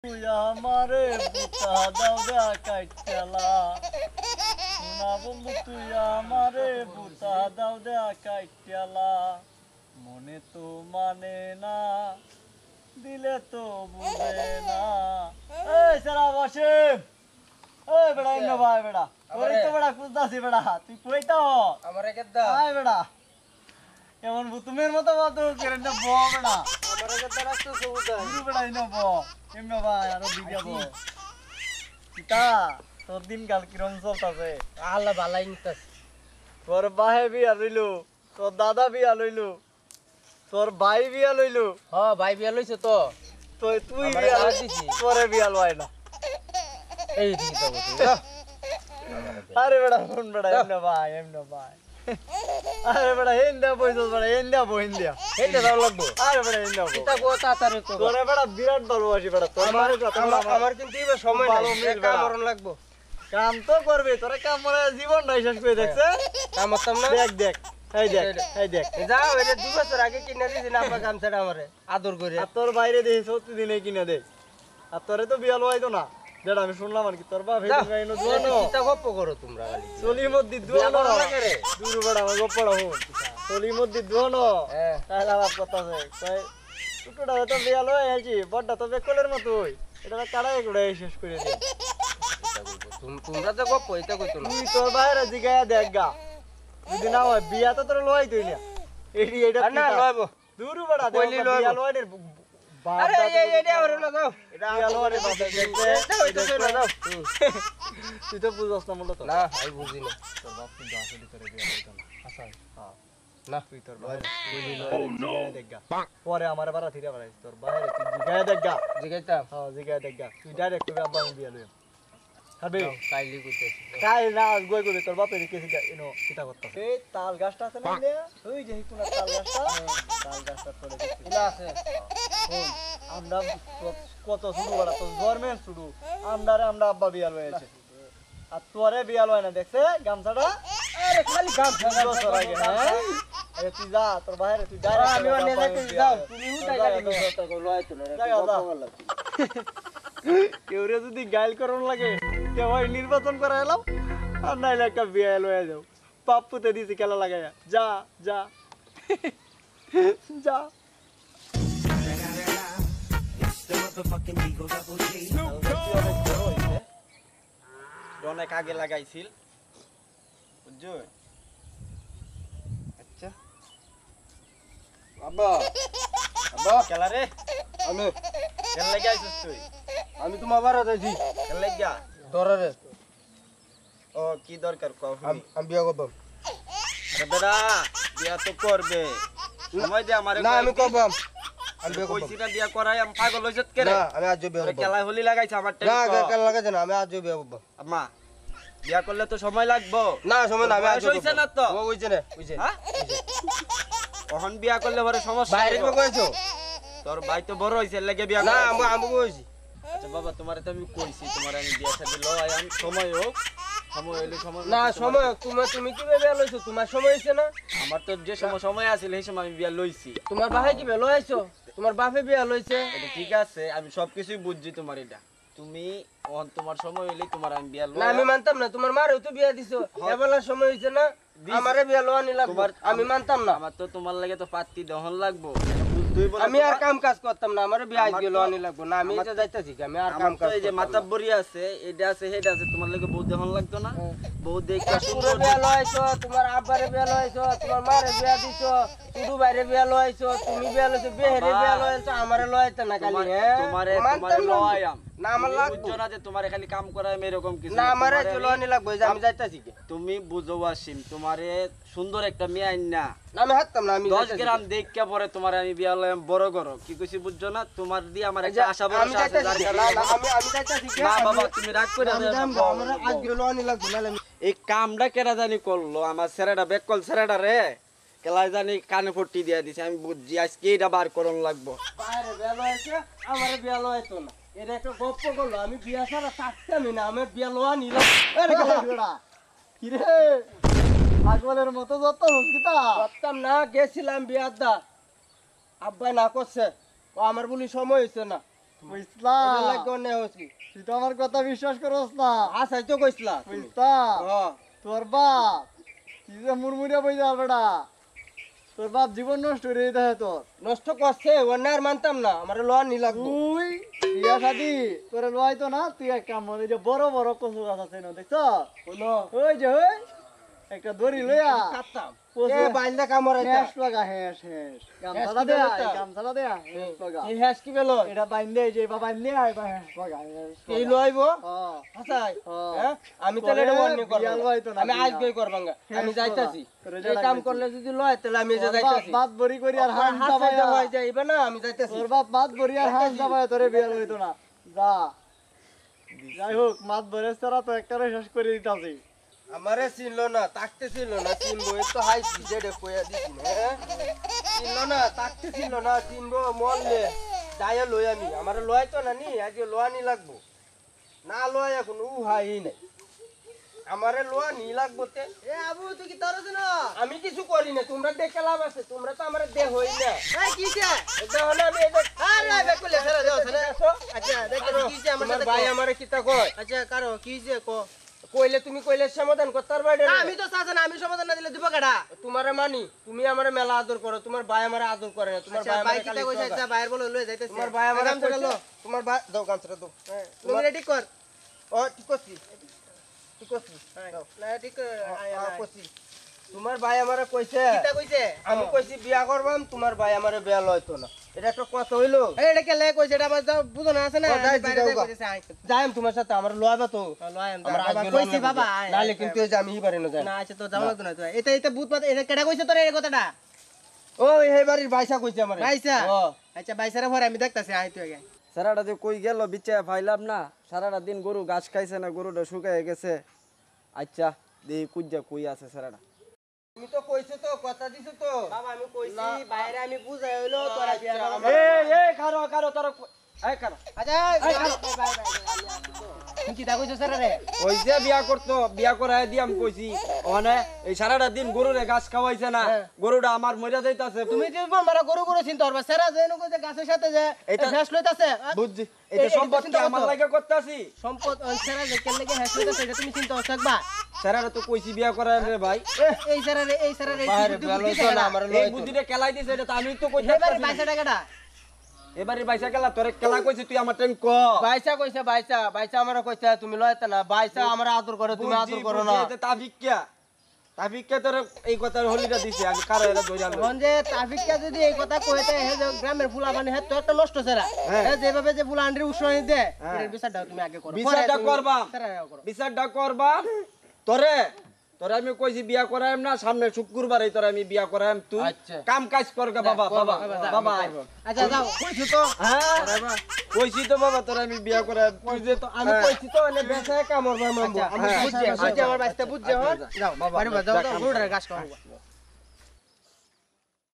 তুই আমারে বুতা দাও দা কাইটালা সোনা বন্ধু তুই আমারে বুতা দাও দা কাইটালা মনে তো মানে না দিলে তো বুঝে না এই সারা বসে এই বেড়া ইনো ভাই বেড়া ওই তো বেড়া কুদাসি বেড়া তুই কই তো আমারে কেদা আয় বেড়া এমন ভূতুমের মতো বাতো করে না বো বেড়া আমারে কেদা রাখছো সবুদা গুরু বেড়া ইনো বো এমনো ভাই আরো দিদিয়া বো কিতা তোর দিন কাল কিরম চলতাছে আল্লাহ ভালাই নিতাস তোর বাহে বিয়া লইলো তোর দাদা বিয়া লইলো তোর ভাই বিয়া লইলো হ ভাই বিয়া লইছে তো তো তুই আমারে বিয়া দাওয়াত দিছি। তোরে বিয়া লয় না এই দিন তো বলছি আরে বেড়া ফোন বেড়া এমনো ভাই আরে বেড়া হিন্দা পয়সা বেড়া হিন্দা বো হিন্দা এইটা দাও লাগবো আরে বেড়া হিন্দা বো এটা গো তাড়াতাড়ি কর তোরে বেড়া বিরাট ভালোবাসি বেড়া তোর মারে কথা আমার কিন্তু এবার সময় ভালো নাই মিল একটা বেড়া। মরণ লাগবো কাম তো করবে তোরা কাম মানে জীবন নাই শেষ করে দেখছে কাম হতাম না দেখ দেখ এই দেখ যাও এটা 2 বছর আগে কিনে দিছি না আপনার গামছাটা আমারে আদর করে আর তোর বাইরে দেখি সত্যি দিনে কিনে দে আর তোরে তো বিয়া লইতো না যেটা আমি শুনলাম আর কি তোর বাপ হেঁটে গাইনো দুয়ানো চিন্তা গপ্প করো তোমরা খালি চলি মধ্যে বিয়া দুয়ানো করা লাগে রে। দূর বড় আমার গপ্পড়া হন চলি মধ্যে দুয়ানো হ্যাঁ তাহলে আলাপ কথা আছে কই টুকুটা তো বিয়া লই আইছি বড়টা তো বেকলের মতো হই এটা কাড়াই কুড়াই শেষ করে দে তোমরা তো গপ্প এটা কইতো না তুই তোর বাইরে জিগায়া দেখ গা যদি না হয় বিয়া তো তোর লই তুই না এটা আর না লইবো দূর বড় কইলি বিয়া লইবো। লইনের আরে এই এটা আমার না দাও বিয়া লইনের বাবা দেখতে এটা হইতো না দাও তুই তো বুঝছ না মূলত না আমি বুঝি না তোর বাপ কিন্তু আসলে করে বিয়া লইতো না আচ্ছা হ্যাঁ না তুই তোর বাইরে দেখগা পরে আমার বাড়া থিরা বাড়াইছ তোর বাইরে তুই জিগায় দেখগা জিগাইতাম হ্যাঁ জিগায় দেখগা তুই ডাইরেক্ট কবি আব্বা আমি বিয়া লইম হবে কাইলি কইতেছি কাই না গই গই তোর বাপের কেসি এনো কিতা করতা এই তাল গাছটা আছে না লে ওই যে কোন তাল গাছটা পড়ে গেছে ইলা আছে শোন, আমরা কত শুরু বড়া তো গভর্নমেন্ট শুরু আমরা আব্বা বিয়া লইছে আর তোরে বিয়া লয় না দেখছে গামছাটা আরে খালি গামছা বছর আগে হ্যাঁ আরে তুই যা তোর বাইরে তুই ডাইরেক্ট আমি অন্য যাইতে যাও তুমি উঠাই গাড়ি লয় তো না কেউ রে যদি গাইল করন লাগে কে ভাই নির্বাচন করা এলাম আর নাইলে একটা বিয়া লয়ে যাও পাপ্পুতে দিছি খেলা লাগাইয়া যা যা যা অনেক আগে লাগাইছিল বুঝছো আচ্ছা আব্বা আব্বা খেলা রে আমি খেলা লেগে আইছিস তুই আমি তোমার বাড়া যাইছি খেলা লেগা ধরে ও কি দরকার কও আমি বিয়া করব আরে বেটা বিয়া তো করবে সময় দে আমারে না আমি করব আমি বিয়া করব কইছি না বিয়া করাই আমি পাগল হইছত কে রে না আমি আজ বিয়া করব খেলা হলি লাগাইছ আমার না টাইম কেন লাগাছে না আমি আজ বিয়া করব আম্মা বিয়া করলে তো সময় লাগবো না সময় না আমি আজ বয়স হইছে না তো? ও হইছে না হইছে হ্যাঁ এখন বিয়া করলে পরে সমস্যা বাইরে হইবো। বিয়া করেছো তোর ভাই তো বড় হইছে লাগে বিয়া না করাইছি। আমি কইছি আচ্ছা বাবা তোমারে তো আমি কইছি তোমার আমি বিয়া শাদী লই আম সময় হোক সময় হইলে সময় না মতো সময় তুমি কি বিয়া লইছো তোমার সময় হইছে না আমার তো যে সময় আছিল সেই সময় আমি বিয়া লইছি তোমার ভাই কি বিয়া লইছো তোমার বাপে বিয়া লইছে এটা ঠিক আছে আমি সবকিছুই বুঝছি তোমার এটা তুমি তোমার সময় হইলে তোমার আমি বিয়া না লই আমি মানতাম না তোমার মারও তো বিয়া দিছো এবেলা সময় হইছে না আমারে বিয়া লওয়া নি লাগবে আমি মানতাম না আমার তো তোমার লাগে তো পাত্তি দহন লাগবো বুঝতেই বলো আমি আর কাম কাজ করতাম না আমারে বিয়া আজকে লওয়া নি লাগবে না আমি এটা যাইতাছি আমি আর কাম কাজ এই যে মাতাব্বরি আছে এটা আছে সেটা আছে তোমার লাগে বউ দহন লাগতো না বউ দেখতে তোরে সুন্দর বিয়া লইছো তোমার আব্বারে বিয়া লইছো তোমার মারে বিয়া দিছো তুদু বাইরে বিয়া লইছো তুমি বিয়া লইছো বেহেরে বিয়া লইছো আমারে লইতে না খালি হ্যাঁ তোমারে মানতাম না। লয়াম না আমার লাগবে বুঝছো না যে তোমারে খালি কাম করায় এরকম কিছু না আমারে তোমারে লওয়া নি লাগবে যে আমি যাইতাছি তুমি বুঝো ওয়াসিম তোমারে সুন্দর একটা মেয়ে আইন না না আমি হাঁটতাম না আমি 10 গ্রাম দেখকে পরে তোমারে আমি বিয়া লয়াম বড় করো কি কইছি বুঝছো না তোমার দিয়ে আমার একটা আশা আমি ভরসা আছে যাইতাছি যার না কারণে আমি যাইতাছি না বাবা তুমি রাগ করে আমি জানবো আমারে আজকে লওয়া নি লাগবে না এই কামটা কেরা জানি করলো আমার ছেলেটা বেকল ছেলেটা রে কেলাই জানি কানে পট্টি দিয়ে দিছে আমি বুঝছি আজকে এটা বার করন লাগবো বাইরে বিয়া লইছে আমারে বিয়া লইতো না এটা একটা গপ্প করলো আমি বিয়া ছাড়া থাকতামই না আমার বিয়া লওয়া নি কি রে পাগলের মতো যত হসকিতা করতাম না গেছিলাম বিয়ার দা আব্বাই না করছে ও আমার বলি সময় হয়েছে না বুঝলা এটা লাগে অন্য হইছি তুই তো আমার কথা বিশ্বাস করস না আসাই তো কইছলা বুঝতা হ্যাঁ তোর বাপ কি যে মুরমুরিয়া বই যা বেটা তোর বাপ জীবন নষ্ট করে দেয় তোর নষ্ট করছে অন্য আর মানতাম না আমার লোয়া নি লাগবো তুই বিয়া শাদি তোর লইতো না তুই এক কাম করে যে বড় বড় কচু গাছ আছে না দেখছ হলো ওই যে ওই একটা দড়ি লইয়া কাটতাম কচু এ বাইন্দা কামড়াইতা হেস লাগা হেস হেস গামছালা দেয়া গামছালা দেয়া হেস লাগা কি হ্যাস কি বেলো এটা বাইন্দে যে বাবা বাইন্দে আই বা হেস লাগা এই লইবো হ্যাঁ আসাই হ্যাঁ। হ্যাঁ আমি তাহলে এটা অন্য করব বিয়া লইতো না, আমি বিয়া। আজকেই করবাঙ্গা আমি হ্যাঁ, যাইতাছি তোরে এই যা কাম লাগবে। করলে যদি লয় তাহলে আমি যে যাইতাছি বাত বড়ি করি আর হাত হাত দাবায়া হয়ে যাইবে না আমি যাইতাছি তোর বাপ মাত বড়ি আর হাত দাবায়া তোরে বিয়া লইতো না যা যাই হোক মাত বরে সারা তো একটারে শেষ করে দিতাছি আমারে চিনলো না তাকতে চিনলো না চিনবো এই তো হাই জেডে কইয়া দিছি না হ্যাঁ? চিনলো না তাকতে চিনলো না চিনবো মরলে যাইয়া লই আমি আমারে লয় তো না নি আজকে লোয়া নি লাগবো না লয় এখন হাই নাই আমারে লোয়া নি লাগবো তে এ আবু তুই কি তরছ না আমি কিছু করি না তোমরা দেখে লাভ আছে তোমরা তো আমারে দেহ হই না এই কিছে এটা হলো আমি এটা আরে বেকুলে সারা দাও সারা আচ্ছা দেখ কিছে আমার আমার সাথে ভাই আমারে কিতা কয় আচ্ছা কারো কিছে কো কইলে তুমি কইলে সমাধান করতার বাইরে আমি তো চাচা না আমি সমাধান না দিলে দিব কাটা তোমারে মানি তুমি আমারে মেলা আদর করো তোমার ভাই আমারে আদর করে না তোমার আচ্ছা ভাই ভাই আমারে কিটা খালি কইছে ঠকায়। আচ্ছা বাইরে বলে লই যাইতেছে তোমার ভাই আমারে গামছা কইছে, লো তোমার ভাই দাও গামছাটা দাও তুমি রেডি কর ও ঠিক করছি ঠিক করছি দাও। না ঠিক করছি তোমার ভাই আমারে কইছে কিটা কইছে আমি কইছি বিয়া করবাম তোমার ভাই আমারে বিয়া লইতো না এটা একটা কথা হইলো এই এটা কে লে কইছে এটা আমার বুঝো না আছে না ও, যাই, বাইরে যাও গা। কইছে আই যাইম তোমার সাথে আমার লয়াবা তো লয় আমরা বাবা আজকে কইছি লড়লাম বাবা না। আয়, নাহলে আয়, কিন্তু এই যে আমি পারি না যাই না আচ্ছা তো যাও লাগতো না তো এটা এটা ভূত পাত এটা কেডা কইছে তোর এই কথাটা ও এই বাড়ির ভাইসা কইছে আমারে ভাইসা ও আচ্ছা ভাইসারে পরে আমি দেখতাছি আই তুই আগে সারাটা যে কই গেল বিচে ফাইলাম না সারাটা দিন গরু ঘাস খাইছে না গরুটা শুকায় গেছে আচ্ছা দেখি কুজ্জা কই আছে সারাটা তুমি তো কইছো তো কথা দিছো তো বাবা আমি কইছি বাইরে আমি বুঝাই হইলো তোরা বিয়া করবি। এই কারো কারো তোর এই কারো আচ্ছা বাই বাই তুই কি কইছো স্যার রে কইছে বিয়া করতো বিয়া করায় দিয়াম কইছি ওখানে এই সারাটা দিন গরুরে ঘাস খাওয়াইছে না গরুটা আমার মরে যাইতাছে তুমি যে মারা গরু গরু চিন্তা করবা স্যার যেন কইছে গাছের সাথে যে এটা এটা- হ্যাস লইতাছে বুঝছি এটা এটা সম্পদ কি চিন্তা আমার করতো। লাগে করতাছি সম্পদ স্যার যে কেন লাগে হ্যাস লইতাছে এটা তুমি চিন্তা করছ একবার সারাটা তো কইছি বিয়া করায় রে ভাই এই স্যার এই স্যার এই বাইরে বুদ্ধি বেলা বুদ্ধি হইতো না না আমার এই লইতো বুদ্ধিটা কেলাই দিছে এটা তো আমি তো কইতে এবারে 22 টাকাটা এবারে বাইসা কেলা তোরে কেলা কইছে তুই আমার টাইম ক বাইসা কইছে বাইসা আমারে কইছে তুমি লইতে না বাইসা আমারে আদর করে তুমি আদর করো না তাফিককে তোর এই কথার হলিটা দিছে আমি কারো এরা ধরে আনবো এখন যে ট্রাফিকটা যদি এই কথা কইতে হে যে গ্রামের ফুলা মানে হে তো একটা নষ্ট স্যার হে যেভাবে যে ফুলা আন্ডারে উৎসাহ দে এর বিচারটা তুমি আগে করো বিচারটা করবা স্যার করো বিচারটা করবা তোরে তোরে আমি কইছি বিয়া করাইম না সামনে শুক্রবারে তোরে আমি বিয়া করাইম তুই আচ্ছা। কাম কাজ করগা বাবা বাবা বাবা আচ্ছা যাও কইছি তো হ্যাঁ কইছি তো বাবা তোরে আমি বিয়া করাইম তুই যে তো আমি কইছি তো এনে বেসায় কামড় মারবো আমি বুঝছি আমার বাইসটা বুঝছে হন যাও বাড়ি যাও গরুটার গাছ খাওয়া